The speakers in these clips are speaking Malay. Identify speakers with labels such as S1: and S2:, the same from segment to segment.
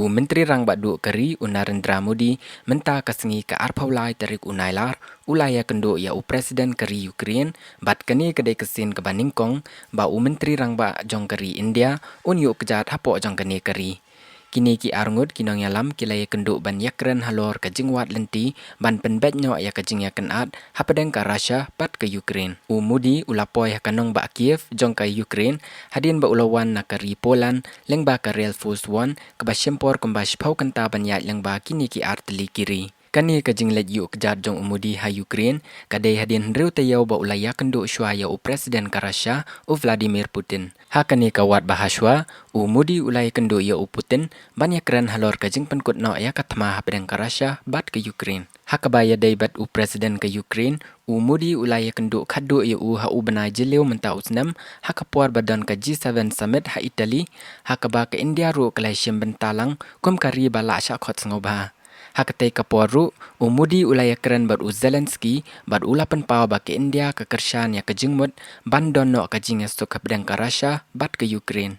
S1: Menteri Rang Badu Keri Narendra Modi menta kasengi ke arpaulai tarik unailar ulaya kendo ya Presiden Keri Ukraine bat kani kedai kesin ke Baningkong ba Menteri Rang Ba Jong Keri India yuk kejat hapo jong kani Keri. Kini ki arngut kinong yalam kilaya kendo ban yakren halor ke jingwat lenti ban penbet nyo ya ke jing yaken at hapadeng ka Russia pat ke Ukraine. Modi ulapoy kanong ba Kiev jong ke Ukraine hadin ba ulawan na Keri Poland leng ba ka Rail Force 1 ke ba syempor kemba shpau kenta banyat leng ba kini ki arteli kiri. Kani ka jinglet yuk kejat jong Modi ha Ukraine kadai hadin hendreu tayau ba ulaya kendo shwa ya Presiden ka Russia Vladimir Putin. Ha kani ka wat bahaswa Modi ulaya kendo ya Putin banyak keren halor ka jing penkut no ya katma hapadeng ka Russia bat ke Ukraine. Ha kabaya dai bat Presiden ke Ukraine Modi ulaya kendo khadu ya ha benai jileu menta usnam ha kapuar badan ka G7 summit ha Italy ha kaba ke India ru kelai syem bentalang kum kari bala sya khot sngobha. Hakatai kaporu Modi ulaya keren bar Zelensky bar ulapan pau ba ke India ke kershan ya ke jingmut bandon no ke jingas to kapdang ka Russia bat ke Ukraine.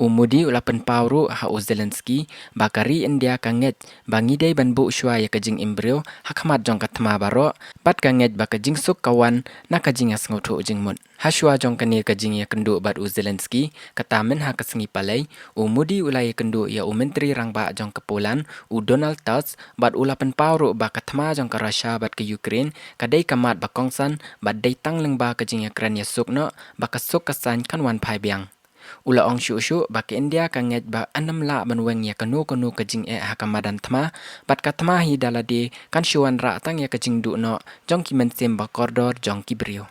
S1: Modi ulapan pau ru ha Zelensky bakari India kanget bangidai ban bu shwa ya ke jing imbrio hakmat jong katma baro bat kanget ba ke jing suk kawan na ke jingas ngoto jingmut. Hashwa jong kani ke jing ya kendo bat Zelensky katamen ha kesengi palai Modi ulaya kendo ya Menteri Rang Ba jong ke Poland Donald Tusk bat ulapan pauru ba katma jong ke Russia bat ke Ukraine kadai kamat ba kongsan bat dai tang leng ba ke jing ya kran ya suk no ba ke suk kesan kan wan pai biang. Ula ong syu ba ke India kanget ba anam la banweng ya kanu ke jing ha kamadan tma bat katma hi dalade kan syuan ra tang ya ke jing du no jong ki mensem ba koridor jong ki brio.